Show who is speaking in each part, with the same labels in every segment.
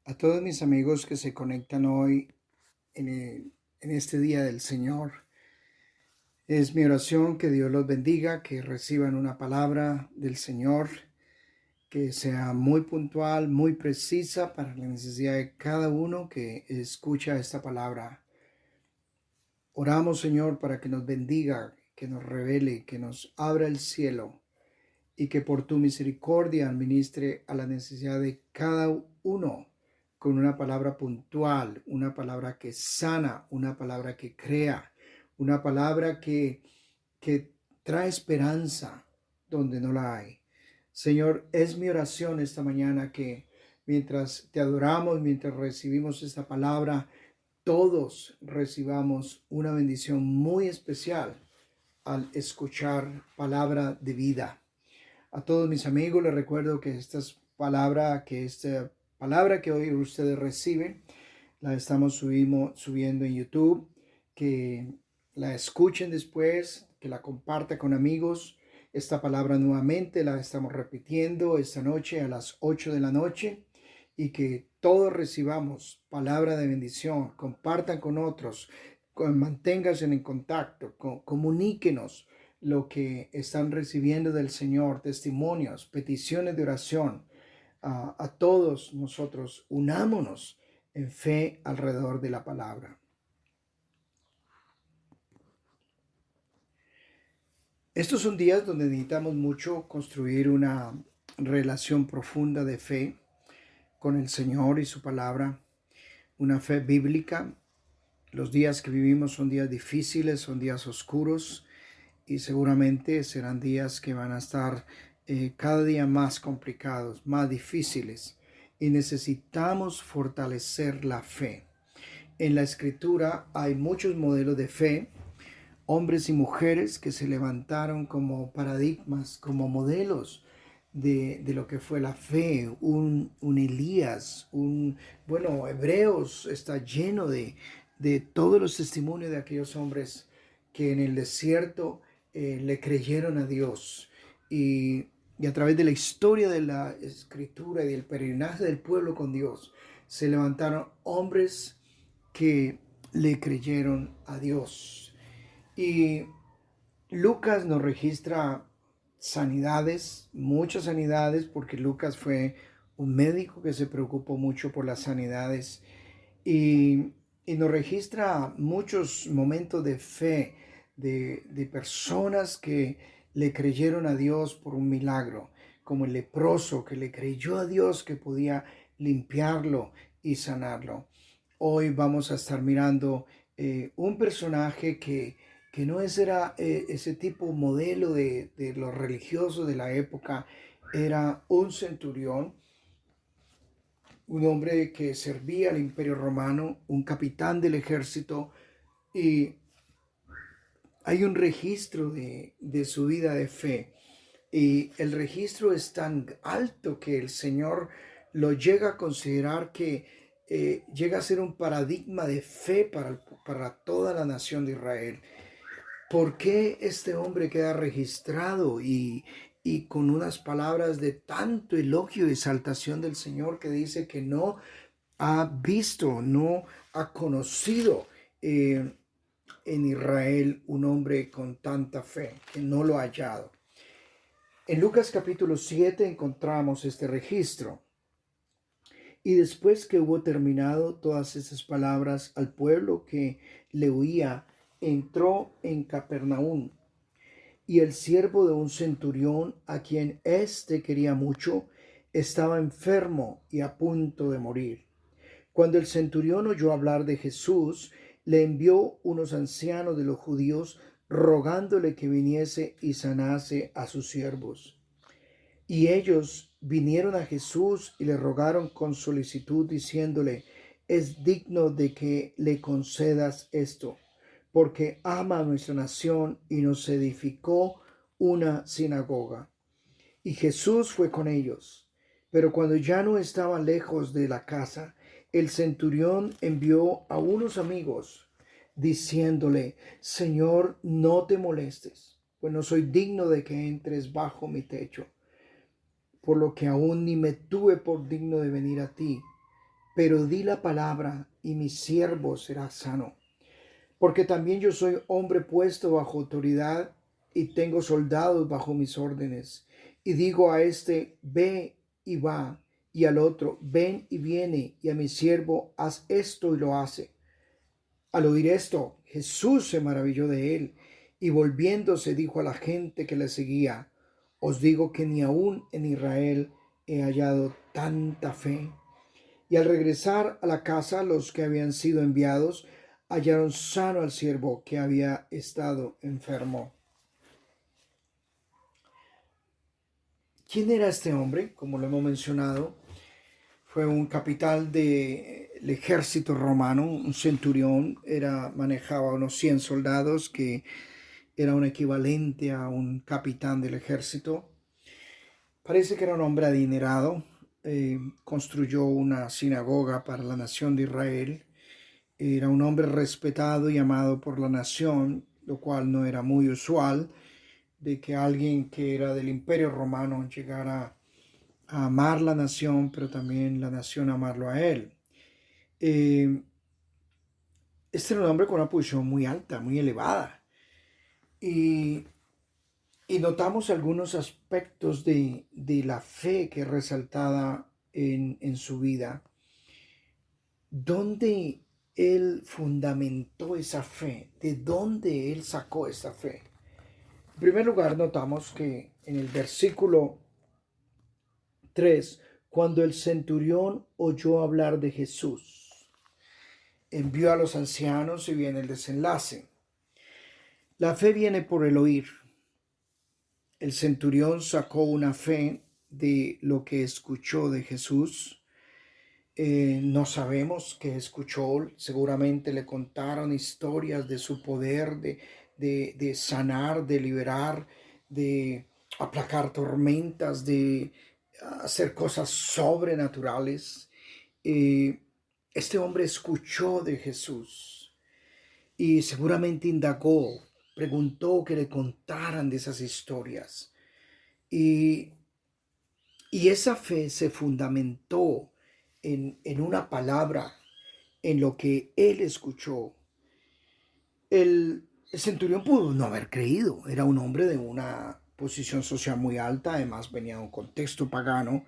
Speaker 1: A todos mis amigos que se conectan hoy en este día del Señor, es mi oración que Dios los bendiga, que reciban una palabra del Señor, que sea muy puntual, muy precisa para la necesidad de cada uno que escucha esta palabra. Oramos, Señor, para que nos bendiga, que nos revele, que nos abra el cielo y que por tu misericordia administre a la necesidad de cada uno con una palabra puntual, una palabra que sana, una palabra que crea, una palabra que trae esperanza donde no la hay. Señor, es mi oración esta mañana que mientras te adoramos, mientras recibimos esta palabra, todos recibamos una bendición muy especial al escuchar palabra de vida. A todos mis amigos les recuerdo que esta palabra que hoy ustedes reciben, la estamos subiendo en YouTube, que la escuchen después, que la comparta con amigos. Esta palabra nuevamente la estamos repitiendo esta noche a las 8 de la noche y que todos recibamos palabra de bendición, compartan con otros, manténganse en contacto, comuníquenos lo que están recibiendo del Señor, testimonios, peticiones de oración. A todos nosotros unámonos en fe alrededor de la palabra. Estos son días donde necesitamos mucho construir una relación profunda de fe con el Señor y su palabra, una fe bíblica. Los días que vivimos son días difíciles, son días oscuros, y seguramente serán días que van a estar cada día más complicados, más difíciles, y necesitamos fortalecer la fe. En la escritura hay muchos modelos de fe, hombres y mujeres que se levantaron como paradigmas, como modelos de lo que fue la fe, un Elías, Hebreos está lleno de todos los testimonios de aquellos hombres que en el desierto le creyeron a Dios y a través de la historia de la escritura y del peregrinaje del pueblo con Dios, se levantaron hombres que le creyeron a Dios. Y Lucas nos registra sanidades, muchas sanidades, porque Lucas fue un médico que se preocupó mucho por las sanidades y, y nos registra muchos momentos de fe de personas que le creyeron a Dios por un milagro, como el leproso que le creyó a Dios que podía limpiarlo y sanarlo. Hoy vamos a estar mirando un personaje que no era ese tipo modelo de los religiosos de la época, era un centurión, un hombre que servía al imperio romano, un capitán del ejército, y hay un registro de su vida de fe. Y el registro es tan alto que el Señor lo llega a considerar que llega a ser un paradigma de fe para toda la nación de Israel. ¿Por qué este hombre queda registrado y con unas palabras de tanto elogio y exaltación del Señor que dice que no ha visto, no ha conocido en Israel un hombre con tanta fe, que no lo ha hallado? En Lucas capítulo 7 encontramos este registro. Y después que hubo terminado todas esas palabras al pueblo que le oía, entró en Capernaum. Y el siervo de un centurión, a quien éste quería mucho, estaba enfermo y a punto de morir. Cuando el centurión oyó hablar de Jesús, le envió unos ancianos de los judíos rogándole que viniese y sanase a sus siervos. Y ellos vinieron a Jesús y le rogaron con solicitud, diciéndole: es digno de que le concedas esto, porque ama a nuestra nación y nos edificó una sinagoga. Y Jesús fue con ellos. Pero cuando ya no estaban lejos de la casa, el centurión envió a unos amigos, diciéndole: Señor, no te molestes, pues no soy digno de que entres bajo mi techo, por lo que aún ni me tuve por digno de venir a ti. pero di la palabra y mi siervo será sano. Porque también yo soy hombre puesto bajo autoridad y tengo soldados bajo mis órdenes. Y digo a este, ve y va, y al otro, ven y viene, y a mi siervo, haz esto y lo hace. Al oír esto, Jesús se maravilló de él, y volviéndose dijo a la gente que le seguía, os digo que ni aún en Israel he hallado tanta fe. Y al regresar a la casa, los que habían sido enviados hallaron sano al siervo que había estado enfermo. ¿Quién era este hombre? Como lo hemos mencionado, fue un capitán del ejército romano, un centurión, manejaba unos 100 soldados, que era un equivalente a un capitán del ejército. Parece que era un hombre adinerado, construyó una sinagoga para la nación de Israel. Era un hombre respetado y amado por la nación, lo cual no era muy usual, de que alguien que era del Imperio Romano llegara a amar la nación, pero también la nación amarlo a él. Este era un hombre con una posición muy alta, muy elevada. Y, y notamos algunos aspectos de la fe que es resaltada en su vida. ¿Dónde él fundamentó esa fe? ¿De dónde él sacó esa fe? En primer lugar, notamos que en el versículo 3, cuando el centurión oyó hablar de Jesús, envió a los ancianos y viene el desenlace. La fe viene por el oír. El centurión sacó una fe de lo que escuchó de Jesús. No sabemos qué escuchó, seguramente le contaron historias de su poder, de sanar, de liberar, de aplacar tormentas, de hacer cosas sobrenaturales. Este hombre escuchó de Jesús y seguramente indagó, preguntó que le contaran de esas historias. Y, y esa fe se fundamentó en una palabra, en lo que él escuchó. El centurión pudo no haber creído, era un hombre de una posición social muy alta, además venía de un contexto pagano,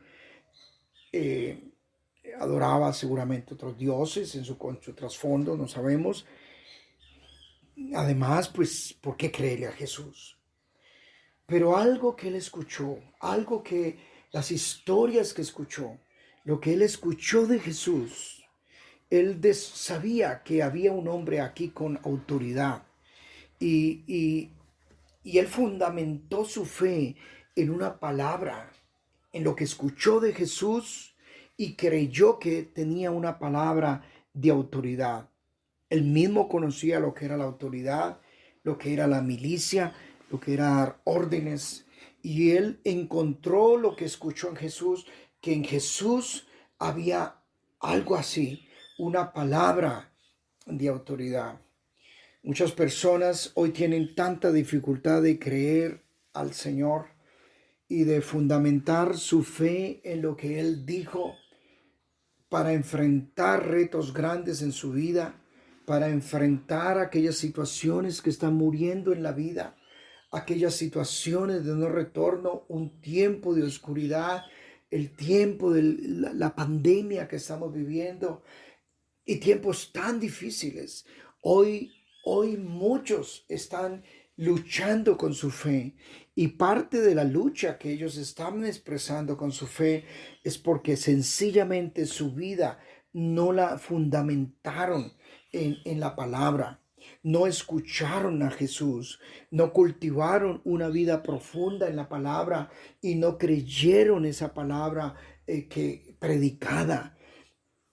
Speaker 1: eh, adoraba seguramente otros dioses con su trasfondo, no sabemos. Además, pues, ¿por qué creerle a Jesús? Pero algo que él escuchó, algo que las historias que escuchó, lo que él escuchó de Jesús, él sabía que había un hombre aquí con autoridad y, y, y él fundamentó su fe en una palabra, en lo que escuchó de Jesús y creyó que tenía una palabra de autoridad. Él mismo conocía lo que era la autoridad, lo que era la milicia, lo que era dar órdenes. Y él encontró lo que escuchó en Jesús, que en Jesús había algo así, una palabra de autoridad. Muchas personas hoy tienen tanta dificultad de creer al Señor y de fundamentar su fe en lo que Él dijo para enfrentar retos grandes en su vida, para enfrentar aquellas situaciones que están muriendo en la vida, aquellas situaciones de no retorno, un tiempo de oscuridad, el tiempo de la pandemia que estamos viviendo y tiempos tan difíciles. Hoy muchos están luchando con su fe y parte de la lucha que ellos están expresando con su fe es porque sencillamente su vida no la fundamentaron en la palabra. No escucharon a Jesús, no cultivaron una vida profunda en la palabra y no creyeron esa palabra que predicada.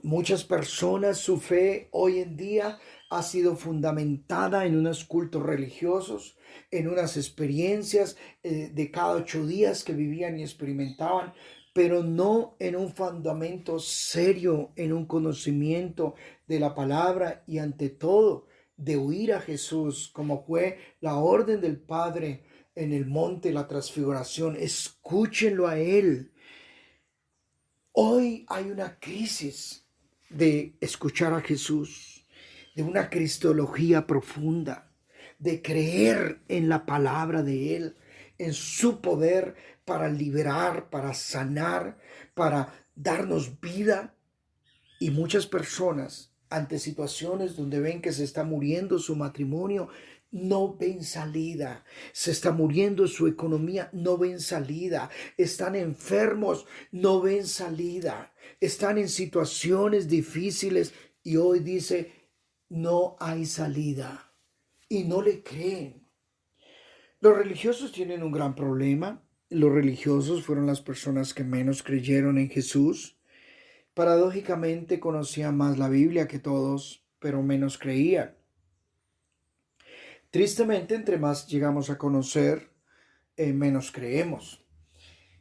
Speaker 1: Muchas personas, su fe hoy en día ha sido fundamentada en unos cultos religiosos, en unas experiencias de cada 8 días que vivían y experimentaban, pero no en un fundamento serio, en un conocimiento de la palabra y ante todo de oír a Jesús, como fue la orden del Padre en el monte de la transfiguración. Escúchenlo a Él. Hoy hay una crisis de escuchar a Jesús, de una cristología profunda, de creer en la palabra de Él, en su poder para liberar, para sanar, para darnos vida. Y muchas personas, ante situaciones donde ven que se está muriendo su matrimonio, no ven salida. Se está muriendo su economía, no ven salida. Están enfermos, no ven salida. Están en situaciones difíciles y hoy dice, no hay salida. Y no le creen. Los religiosos tienen un gran problema. Los religiosos fueron las personas que menos creyeron en Jesús. Paradójicamente conocían más la Biblia que todos, pero menos creían. Tristemente, entre más llegamos a conocer, menos creemos.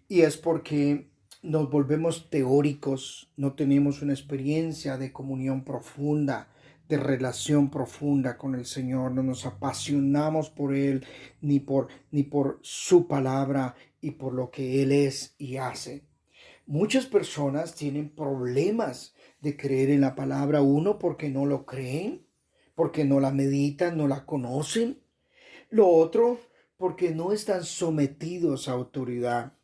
Speaker 1: Y es porque nos volvemos teóricos, no tenemos una experiencia de comunión profunda, de relación profunda con el Señor, no nos apasionamos por Él, ni por su palabra y por lo que Él es y hace. Muchas personas tienen problemas de creer en la palabra, uno porque no lo creen, porque no la meditan, no la conocen. Lo otro porque no están sometidos a autoridad.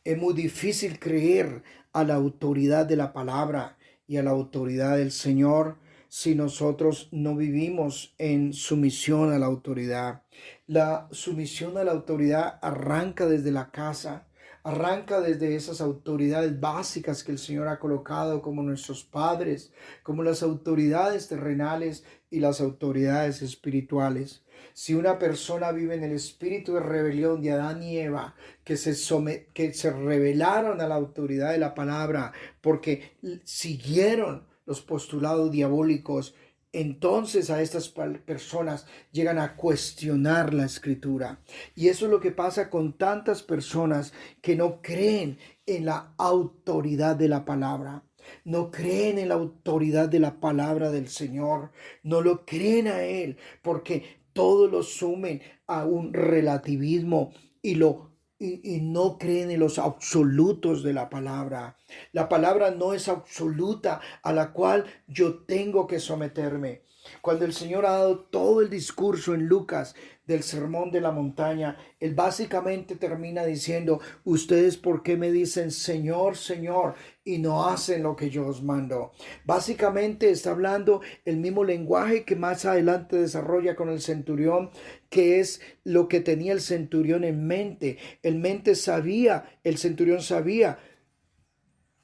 Speaker 1: Es muy difícil creer a la autoridad de la palabra y a la autoridad del Señor si nosotros no vivimos en sumisión a la autoridad. La sumisión a la autoridad arranca desde la casa, arranca desde esas autoridades básicas que el Señor ha colocado como nuestros padres, como las autoridades terrenales y las autoridades espirituales. Si una persona vive en el espíritu de rebelión de Adán y Eva, que se rebelaron a la autoridad de la palabra porque siguieron los postulados diabólicos, entonces a estas personas llegan a cuestionar la escritura. Y eso es lo que pasa con tantas personas que no creen en la autoridad de la palabra. No creen en la autoridad de la palabra del Señor. No lo creen a Él porque todos lo sumen a un relativismo y no creen en los absolutos de la palabra. La palabra no es absoluta a la cual yo tengo que someterme. Cuando el Señor ha dado todo el discurso en Lucas del sermón de la montaña, Él básicamente termina diciendo, ustedes por qué me dicen Señor, Señor, y no hacen lo que yo os mando. Básicamente está hablando el mismo lenguaje que más adelante desarrolla con el centurión, que es lo que tenía el centurión en mente. El centurión sabía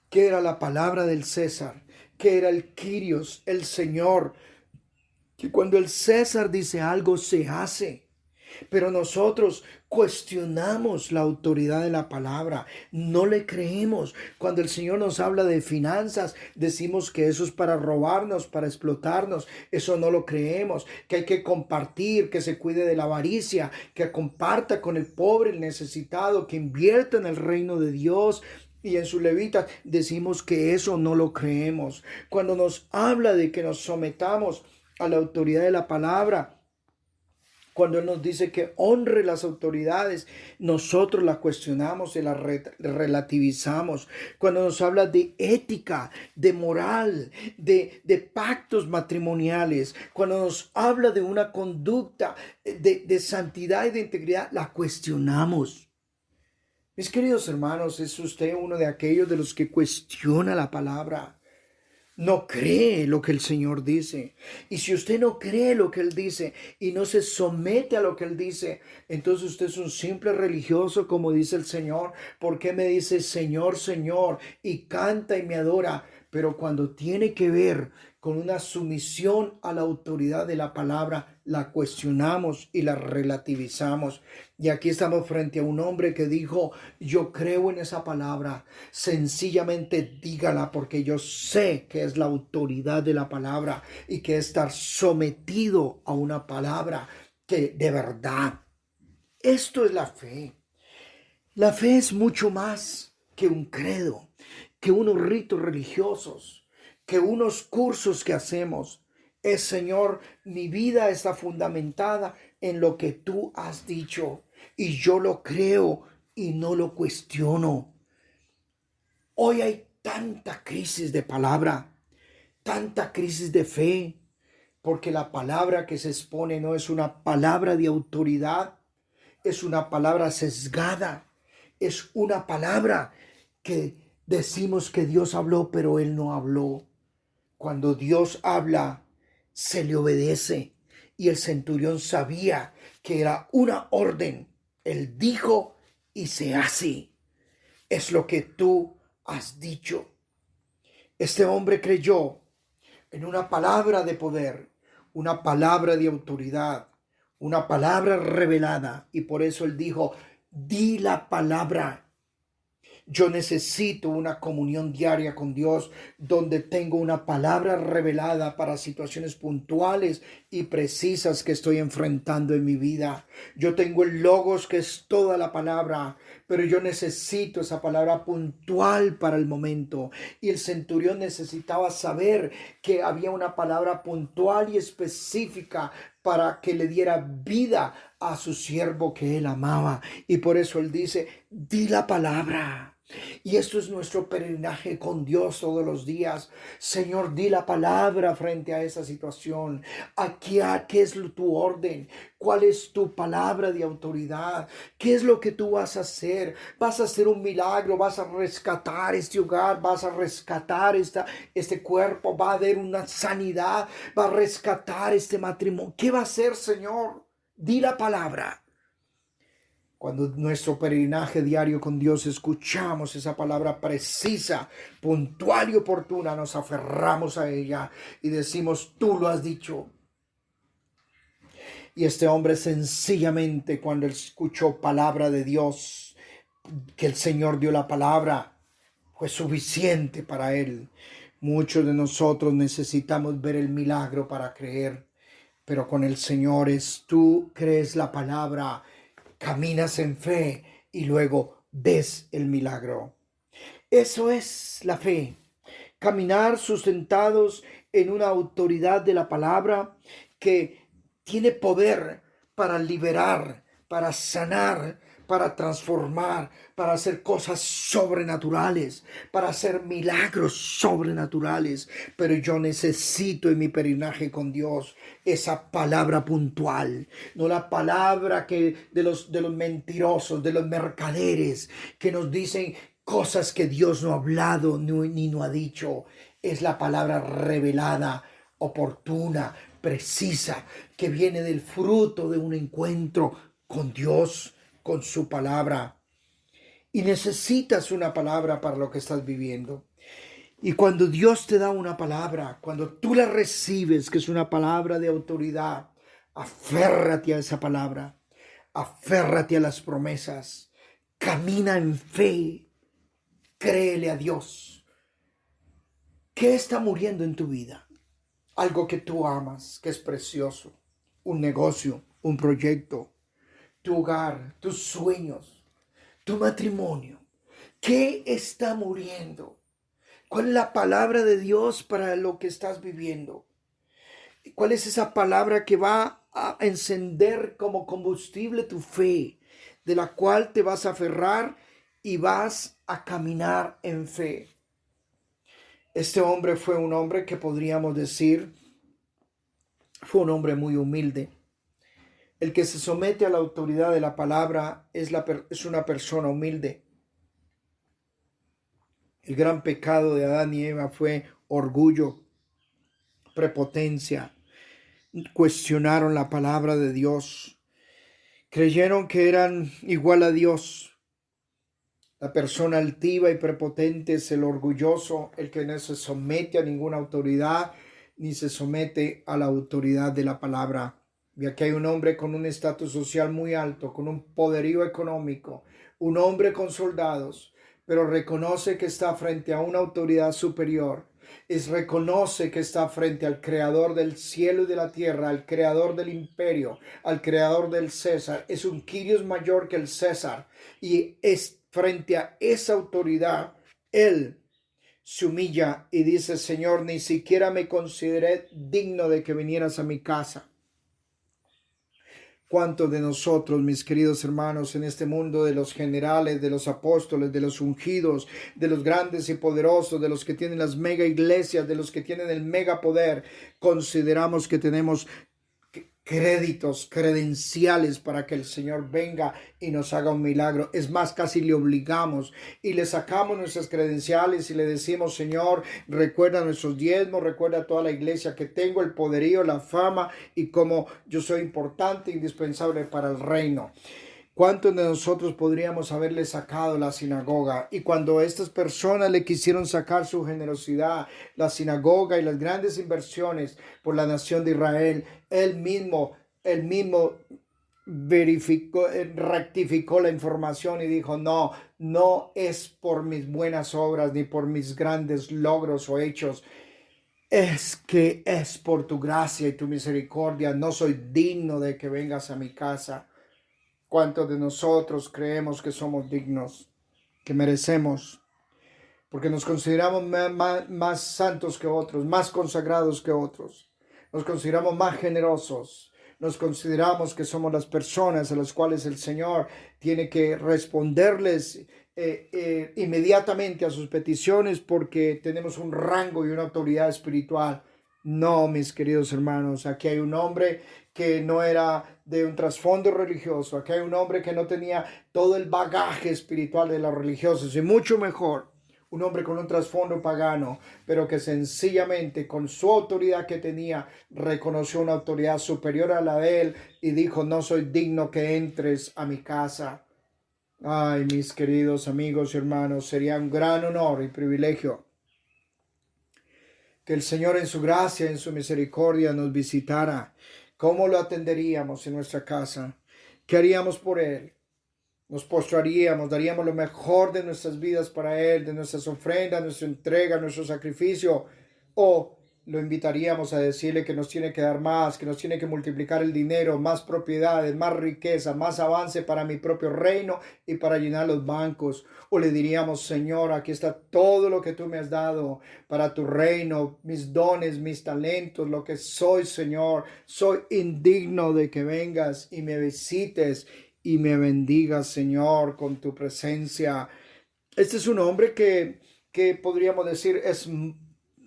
Speaker 1: que era la palabra del César, que era el Kyrios, el Señor, que cuando el César dice algo se hace. Pero nosotros cuestionamos la autoridad de la palabra, no le creemos. Cuando el Señor nos habla de finanzas, decimos que eso es para robarnos, para explotarnos. Eso no lo creemos, que hay que compartir, que se cuide de la avaricia, que comparta con el pobre, el necesitado, que invierta en el reino de Dios. Y en sus levitas decimos que eso no lo creemos. Cuando nos habla de que nos sometamos a la autoridad de la palabra, cuando Él nos dice que honre las autoridades, nosotros la cuestionamos y la relativizamos. Cuando nos habla de ética, de moral, de pactos matrimoniales, cuando nos habla de una conducta de santidad y de integridad, la cuestionamos. Mis queridos hermanos, ¿es usted uno de aquellos de los que cuestiona la palabra? No cree lo que el Señor dice. Y si usted no cree lo que Él dice y no se somete a lo que Él dice, entonces usted es un simple religioso, como dice el Señor. ¿Por qué me dice Señor, Señor? Y canta y me adora. Pero cuando tiene que ver con una sumisión a la autoridad de la palabra, la cuestionamos y la relativizamos. Y aquí estamos frente a un hombre que dijo, yo creo en esa palabra, sencillamente dígala porque yo sé que es la autoridad de la palabra y que estar sometido a una palabra que de verdad. Esto es la fe. La fe es mucho más que un credo, que unos ritos religiosos, que unos cursos que hacemos. Es, Señor, mi vida está fundamentada en lo que tú has dicho y yo lo creo y no lo cuestiono. Hoy hay tanta crisis de palabra, tanta crisis de fe, porque la palabra que se expone no es una palabra de autoridad, es una palabra sesgada, es una palabra que decimos que Dios habló, pero Él no habló. Cuando Dios habla, se le obedece. Y el centurión sabía que era una orden. Él dijo y se hace. Es lo que tú has dicho. Este hombre creyó en una palabra de poder, una palabra de autoridad, una palabra revelada. Y por eso él dijo, di la palabra. Yo necesito una comunión diaria con Dios donde tengo una palabra revelada para situaciones puntuales y precisas que estoy enfrentando en mi vida. Yo tengo el logos, que es toda la palabra, pero yo necesito esa palabra puntual para el momento. Y el centurión necesitaba saber que había una palabra puntual y específica para que le diera vida a su siervo que él amaba. Y por eso él dice, di la palabra. Y esto es nuestro peregrinaje con Dios todos los días. Señor, di la palabra frente a esa situación. ¿Qué es tu orden? ¿Cuál es tu palabra de autoridad? ¿Qué es lo que tú vas a hacer? ¿Vas a hacer un milagro? ¿Vas a rescatar este hogar? ¿Vas a rescatar este cuerpo? ¿Va a haber una sanidad? ¿Va a rescatar este matrimonio? ¿Qué va a hacer, Señor? Di la palabra. Cuando nuestro peregrinaje diario con Dios escuchamos esa palabra precisa, puntual y oportuna, nos aferramos a ella y decimos, tú lo has dicho. Y este hombre sencillamente, cuando escuchó palabra de Dios, que el Señor dio la palabra, fue suficiente para él. Muchos de nosotros necesitamos ver el milagro para creer, pero con el Señor tú crees la palabra, caminas en fe y luego ves el milagro. Eso es la fe. Caminar sustentados en una autoridad de la palabra que tiene poder para liberar, para sanar, para transformar, para hacer cosas sobrenaturales, para hacer milagros sobrenaturales. Pero yo necesito en mi peregrinaje con Dios esa palabra puntual, no la palabra que de los mentirosos, de los mercaderes que nos dicen cosas que Dios no ha hablado ni no ha dicho. Es la palabra revelada, oportuna, precisa, que viene del fruto de un encuentro con Dios, con su palabra. Y necesitas una palabra para lo que estás viviendo. Y cuando Dios te da una palabra, cuando tú la recibes, que es una palabra de autoridad, aférrate a esa palabra, aférrate a las promesas, camina en fe, créele a Dios. ¿Qué está muriendo en tu vida? Algo que tú amas, que es precioso, un negocio, un proyecto, tu hogar, tus sueños, tu matrimonio. ¿Qué está muriendo? ¿Cuál es la palabra de Dios para lo que estás viviendo? ¿Cuál es esa palabra que va a encender como combustible tu fe, de la cual te vas a aferrar y vas a caminar en fe? Este hombre fue un hombre que podríamos decir, fue un hombre muy humilde. El que se somete a la autoridad de la palabra es una persona humilde. El gran pecado de Adán y Eva fue orgullo, prepotencia. Cuestionaron la palabra de Dios. Creyeron que eran igual a Dios. La persona altiva y prepotente es el orgulloso, el que no se somete a ninguna autoridad, ni se somete a la autoridad de la palabra. Y aquí hay un hombre con un estatus social muy alto, con un poderío económico, un hombre con soldados, pero reconoce que está frente a una autoridad superior. Reconoce que está frente al creador del cielo y de la tierra, al creador del imperio, al creador del César. Es un Quirios mayor que el César. Y frente a esa autoridad, él se humilla y dice, Señor, ni siquiera me consideré digno de que vinieras a mi casa. ¿Cuántos de nosotros, mis queridos hermanos, en este mundo de los generales, de los apóstoles, de los ungidos, de los grandes y poderosos, de los que tienen las mega iglesias, de los que tienen el mega poder, consideramos que tenemos créditos, credenciales para que el Señor venga y nos haga un milagro? Es más, casi le obligamos y le sacamos nuestras credenciales y le decimos: Señor, recuerda nuestros diezmos, recuerda toda la iglesia que tengo, el poderío, la fama y cómo yo soy importante, indispensable para el reino. ¿Cuántos de nosotros podríamos haberle sacado la sinagoga? Y cuando estas personas le quisieron sacar su generosidad, la sinagoga y las grandes inversiones por la nación de Israel, él mismo verificó, rectificó la información y dijo: no, no es por mis buenas obras ni por mis grandes logros o hechos. Es que es por tu gracia y tu misericordia. No soy digno de que vengas a mi casa. ¿Cuántos de nosotros creemos que somos dignos, que merecemos? Porque nos consideramos más santos que otros, más consagrados que otros. Nos consideramos más generosos. Nos consideramos que somos las personas a las cuales el Señor tiene que responderles inmediatamente a sus peticiones porque tenemos un rango y una autoridad espiritual. No, mis queridos hermanos, aquí hay un hombre que no era de un trasfondo religioso. Aquí hay un hombre que no tenía todo el bagaje espiritual de los religiosos, y mucho mejor, un hombre con un trasfondo pagano, pero que sencillamente con su autoridad que tenía, reconoció una autoridad superior a la de él y dijo: no soy digno que entres a mi casa. Ay, mis queridos amigos y hermanos, sería un gran honor y privilegio que el Señor en su gracia, en su misericordia nos visitara. ¿Cómo lo atenderíamos en nuestra casa? ¿Qué haríamos por Él? Nos postraríamos, daríamos lo mejor de nuestras vidas para Él, de nuestras ofrendas, nuestra entrega, nuestro sacrificio, o lo invitaríamos a decirle que nos tiene que dar más, que nos tiene que multiplicar el dinero, más propiedades, más riqueza, más avance para mi propio reino y para llenar los bancos. O le diríamos: Señor, aquí está todo lo que tú me has dado para tu reino, mis dones, mis talentos, lo que soy, Señor. Soy indigno de que vengas y me visites y me bendigas, Señor, con tu presencia. Este es un hombre que podríamos decir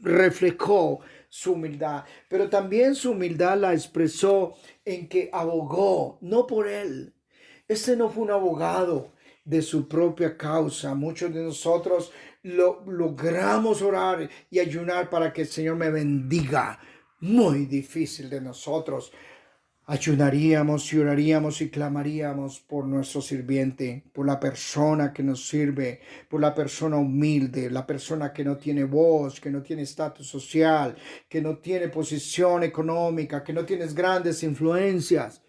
Speaker 1: reflejó su humildad, pero también su humildad la expresó en que abogó, no por él. Este no fue un abogado de su propia causa. Muchos de nosotros logramos orar y ayunar para que el Señor me bendiga. Muy difícil de nosotros. Ayunaríamos y oraríamos y clamaríamos por nuestro sirviente, por la persona que nos sirve, por la persona humilde, la persona que no tiene voz, que no tiene estatus social, que no tiene posición económica, que no tiene grandes influencias.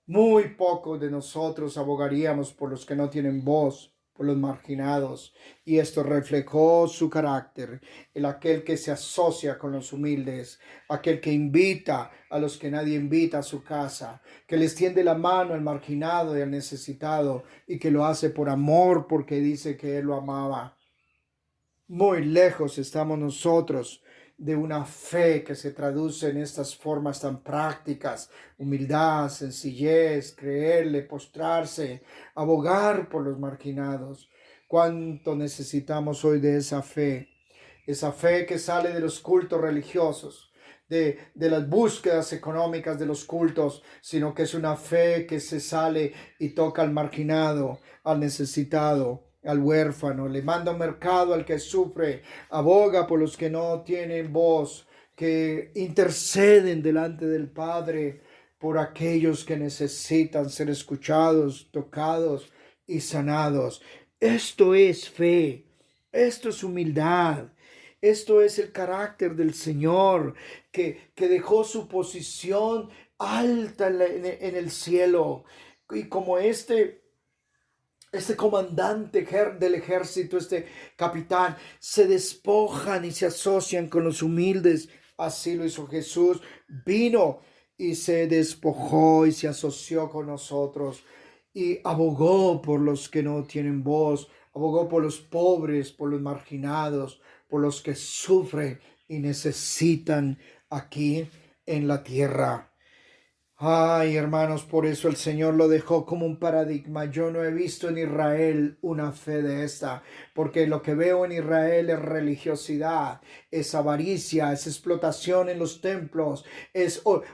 Speaker 1: Muy pocos de nosotros abogaríamos por los que no tienen voz, por los marginados, y esto reflejó su carácter, aquel que se asocia con los humildes, aquel que invita a los que nadie invita a su casa, que les tiende la mano al marginado y al necesitado, y que lo hace por amor, porque dice que él lo amaba. Muy lejos estamos nosotros de una fe que se traduce en estas formas tan prácticas: humildad, sencillez, creerle, postrarse, abogar por los marginados. ¿Cuánto necesitamos hoy de esa fe? Esa fe que sale de los cultos religiosos, de las búsquedas económicas de los cultos, sino que es una fe que se sale y toca al marginado, al necesitado, al huérfano, le manda un mercado al que sufre, aboga por los que no tienen voz, que interceden delante del Padre por aquellos que necesitan ser escuchados, tocados y sanados. Esto es fe, esto es humildad, esto es el carácter del Señor que dejó su posición alta en el cielo, y como este comandante del ejército, este capitán, se despojan y se asocian con los humildes. Así lo hizo Jesús. Vino y se despojó y se asoció con nosotros y abogó por los que no tienen voz, abogó por los pobres, por los marginados, por los que sufren y necesitan aquí en la tierra. Ay, hermanos, por eso el Señor lo dejó como un paradigma. Yo no he visto en Israel una fe de esta, porque lo que veo en Israel es religiosidad, es avaricia, es explotación en los templos,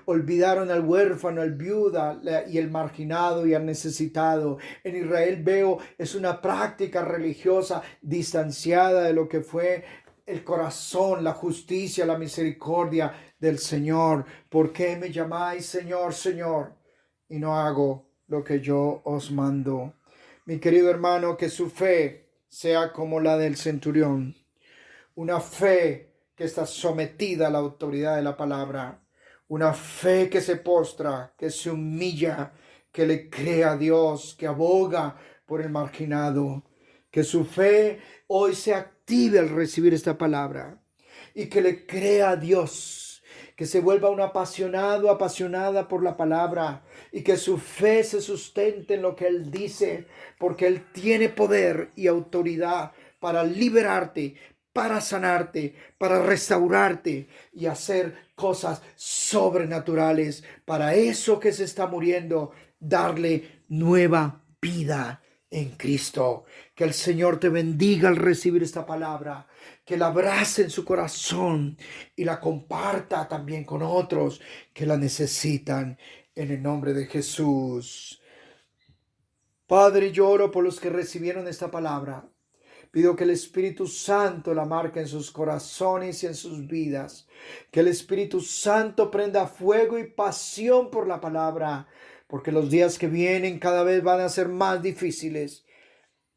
Speaker 1: olvidaron al huérfano, al viuda y el marginado y al necesitado. En Israel veo es una práctica religiosa distanciada de lo que fue el corazón, la justicia, la misericordia del Señor. ¿Por qué me llamáis Señor, Señor, y no hago lo que yo os mando? Mi querido hermano, que su fe sea como la del centurión, una fe que está sometida a la autoridad de la palabra, una fe que se postra, que se humilla, que le cree a Dios, que aboga por el marginado. Que su fe hoy se active al recibir esta palabra y que le crea a Dios, que se vuelva un apasionado, apasionada por la palabra y que su fe se sustente en lo que Él dice, porque Él tiene poder y autoridad para liberarte, para sanarte, para restaurarte y hacer cosas sobrenaturales. Para eso que se está muriendo, darle nueva vida en Cristo. Que el Señor te bendiga al recibir esta palabra, que la abrace en su corazón y la comparta también con otros que la necesitan, en el nombre de Jesús. Padre, yo oro por los que recibieron esta palabra. Pido que el Espíritu Santo la marque en sus corazones y en sus vidas. Que el Espíritu Santo prenda fuego y pasión por la palabra, porque los días que vienen cada vez van a ser más difíciles.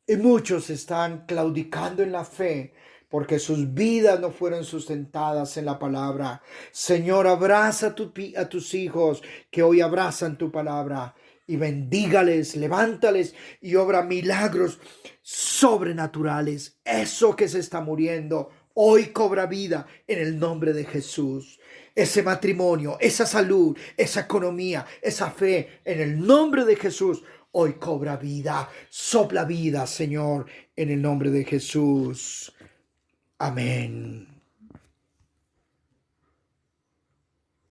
Speaker 1: Y muchos están claudicando en la fe porque sus vidas no fueron sustentadas en la palabra. Señor, abraza a tus hijos que hoy abrazan tu palabra y bendígales, levántales y obra milagros sobrenaturales. Eso que se está muriendo hoy cobra vida en el nombre de Jesús. Ese matrimonio, esa salud, esa economía, esa fe en el nombre de Jesús hoy cobra vida. Sopla vida, Señor, en el nombre de Jesús. Amén.